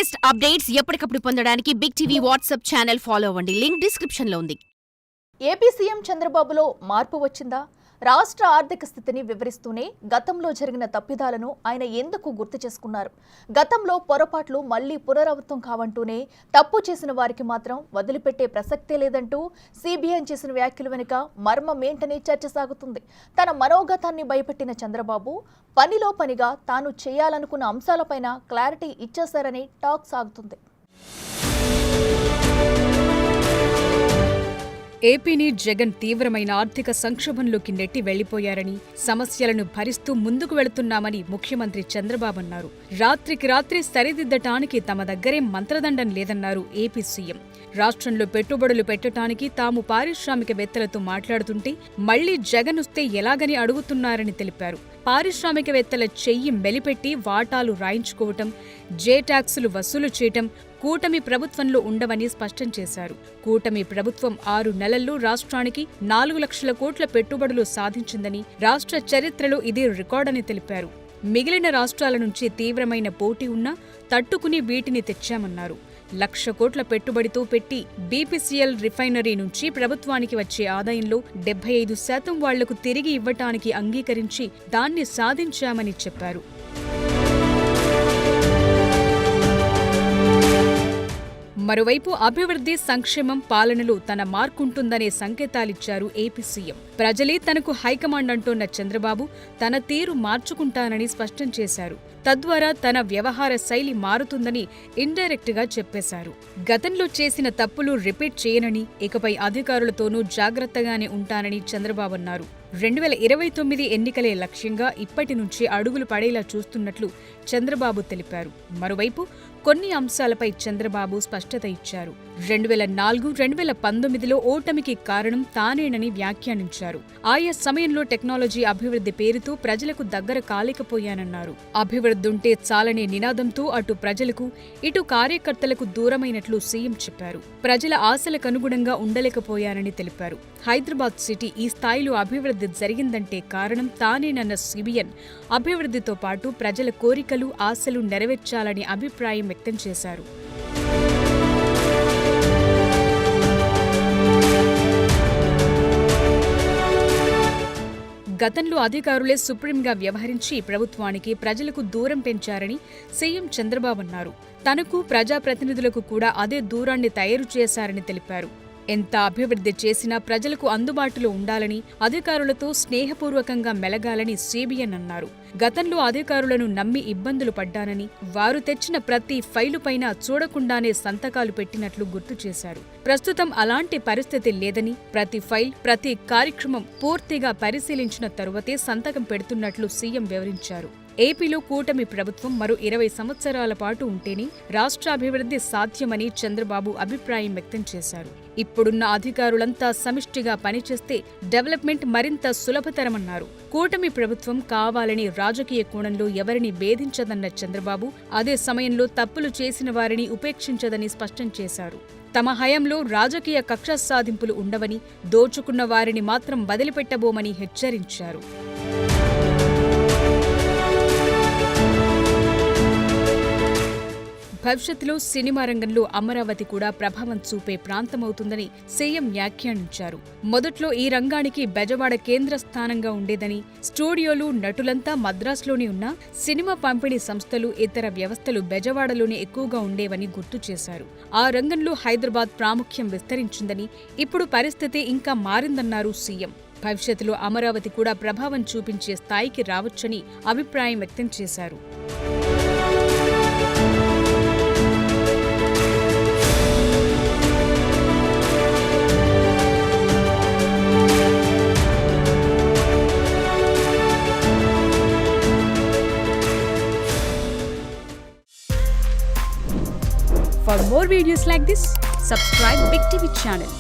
Latest updates ఎప్పటికప్పుడు పొందడానికి big TV WhatsApp channel follow అవ్వండి. లింక్ డిస్క్రిప్షన్ లో ఉంది. ఏపీ సీఎం చంద్రబాబులో మార్పు వచ్చిందా? రాష్ట్ర ఆర్థిక స్థితిని వివరిస్తూనే గతంలో జరిగిన తప్పిదాలను ఆయన ఎందుకు గుర్తు చేసుకున్నారు? గతంలో పొరపాట్లు మళ్లీ పునరావృతం కావంటూనే తప్పు చేసిన వారికి మాత్రం వదిలిపెట్టే ప్రసక్తే లేదంటూ సిబిఎన్ చేసిన వ్యాఖ్యల వెనుక మర్మమేంటనే చర్చ సాగుతుంది. తన మనోగతాన్ని భయపెట్టిన చంద్రబాబు పనిలో పనిగా తాను చేయాలనుకున్న అంశాలపైన క్లారిటీ ఇచ్చేశారని టాక్ సాగుతుంది. ఏపీని జగన్ తీవ్రమైన ఆర్థిక సంక్షోభంలోకి నెట్టి వెళ్లిపోయారని, సమస్యలను భరిస్తూ ముందుకు వెళుతున్నామని ముఖ్యమంత్రి చంద్రబాబు అన్నారు. రాత్రికి రాత్రి సరిదిద్దటానికి తమ దగ్గరే మంత్రదండం లేదన్నారు ఏపీ సీఎం. రాష్ట్రంలో పెట్టుబడులు పెట్టడానికి తాము పారిశ్రామికవేత్తలతో మాట్లాడుతుంటే మళ్లీ జగన్ వస్తే ఎలాగని అడుగుతున్నారని తెలిపారు. పారిశ్రామికవేత్తల చెయ్యి మెలిపెట్టి వాటాలు రాయించుకోవటం, జే ట్యాక్సులు వసూలు చేయటం కూటమి ప్రభుత్వంలో ఉండవని స్పష్టం చేశారు. కూటమి ప్రభుత్వం 6 నెలల్లో రాష్ట్రానికి 4 లక్షల కోట్ల పెట్టుబడులు సాధించిందని, రాష్ట్ర చరిత్రలో ఇది రికార్డని తెలిపారు. మిగిలిన రాష్ట్రాల నుంచి తీవ్రమైన పోటీ ఉన్నా తట్టుకుని వీటిని తెచ్చామన్నారు. 1,00,000 కోట్ల పెట్టుబడితో పెట్టి బీపీసీఎల్ రిఫైనరీ నుంచి ప్రభుత్వానికి వచ్చే ఆదాయంలో 75% వాళ్లకు తిరిగి ఇవ్వటానికి అంగీకరించి దాన్ని సాధించామని చెప్పారు. మరోవైపు అభివృద్ధి, సంక్షేమం, పాలనలో తన మార్కుంటుందనే సంకేతాలిచ్చారు ఏపీ సీఎం. ప్రజలే తనకు హైకమాండ్ అంటోన్న చంద్రబాబు తన తీరు మార్చుకుంటానని స్పష్టం చేశారు. తద్వారా తన వ్యవహార శైలి మారుతుందని ఇండైరెక్ట్ గా చెప్పేశారు. గతంలో చేసిన తప్పులు రిపీట్ చేయనని, ఇకపై అధికారులతోనూ జాగ్రత్తగానే ఉంటానని చంద్రబాబు అన్నారు. 2029 ఎన్నికలే లక్ష్యంగా ఇప్పటి నుంచి అడుగులు పడేలా చూస్తున్నట్లు చంద్రబాబు తెలిపారు. మరోవైపు కొన్ని అంశాలపై చంద్రబాబు స్పష్టత ఇచ్చారు. 2004-2019లో ఓటమికి కారణం తానేనని వ్యాఖ్యానించారు. ఆయా సమయంలో టెక్నాలజీ అభివృద్ధి పేరుతో ప్రజలకు దగ్గర కాలేకపోయానన్నారు. అభివృద్ధుంటే చాలనే నినాదంతో అటు ప్రజలకు, ఇటు కార్యకర్తలకు దూరమైనట్లు సీఎం చెప్పారు. ప్రజల ఆశలకనుగుణంగా ఉండలేకపోయానని తెలిపారు. హైదరాబాద్ సిటీ ఈ స్థాయిలో అభివృద్ధి జరిగిందంటే కారణం తానేనన్న సిబిఎన్ అభివృద్ధితో పాటు ప్రజల కోరికలు, ఆశలు నెరవేర్చాలని అభిప్రాయం వ్యక్తం చేశారు. గతంలో అధికారులే సుప్రీంగా వ్యవహరించి ప్రభుత్వానికి, ప్రజలకు దూరం పెంచారని సీఎం చంద్రబాబు అన్నారు. తనకు, ప్రజాప్రతినిధులకు కూడా అదే దూరాన్ని తయారు చేశారని తెలిపారు. ఎంత అభివృద్ధి చేసినా ప్రజలకు అందుబాటులో ఉండాలని, అధికారులతో స్నేహపూర్వకంగా మెలగాలని సిబిఎన్ అన్నారు. గతంలో అధికారులను నమ్మి ఇబ్బందులు పడ్డానని, వారు తెచ్చిన ప్రతి ఫైలుపైన చూడకుండానే సంతకాలు పెట్టినట్లు గుర్తు చేశారు. ప్రస్తుతం అలాంటి పరిస్థితి లేదని, ప్రతి ఫైల్, ప్రతి కార్యక్రమం పూర్తిగా పరిశీలించిన తరువాతే సంతకం పెడుతున్నట్లు సీఎం వివరించారు. ఏపీలో కూటమి ప్రభుత్వం మరో 20 సంవత్సరాల పాటు ఉంటేనే రాష్ట్రాభివృద్ధి సాధ్యమని చంద్రబాబు అభిప్రాయం వ్యక్తం చేశారు. ఇప్పుడున్న అధికారులంతా సమిష్టిగా పనిచేస్తే డెవలప్మెంట్ మరింత సులభతరమన్నారు. కూటమి ప్రభుత్వం కావాలని రాజకీయ కోణంలో ఎవరిని భేదించదన్న చంద్రబాబు అదే సమయంలో తప్పులు చేసిన వారిని ఉపేక్షించదని స్పష్టం చేశారు. తమ హయాంలో రాజకీయ కక్ష సాధింపులు ఉండవని, దోచుకున్న వారిని మాత్రం వదిలిపెట్టబోమని హెచ్చరించారు. భవిష్యత్తులో సినిమా రంగంలో అమరావతి కూడా ప్రభావం చూపే ప్రాంతమవుతుందని సీఎం వ్యాఖ్యానించారు. మొదట్లో ఈ రంగానికి బెజవాడ కేంద్ర స్థానంగా ఉండేదని, స్టూడియోలు, నటులంతా మద్రాసులోనే ఉన్నా సినిమా పంపిణీ సంస్థలు, ఇతర వ్యవస్థలు బెజవాడలోనే ఎక్కువగా ఉండేవని గుర్తు చేశారు. ఆ రంగంలో హైదరాబాద్ ప్రాముఖ్యం విస్తరించిందని, ఇప్పుడు పరిస్థితి ఇంకా మారిందన్నారు సీఎం. భవిష్యత్తులో అమరావతి కూడా ప్రభావం చూపించే స్థాయికి రావచ్చని అభిప్రాయం వ్యక్తం చేశారు. For more videos like this, subscribe Big TV channel.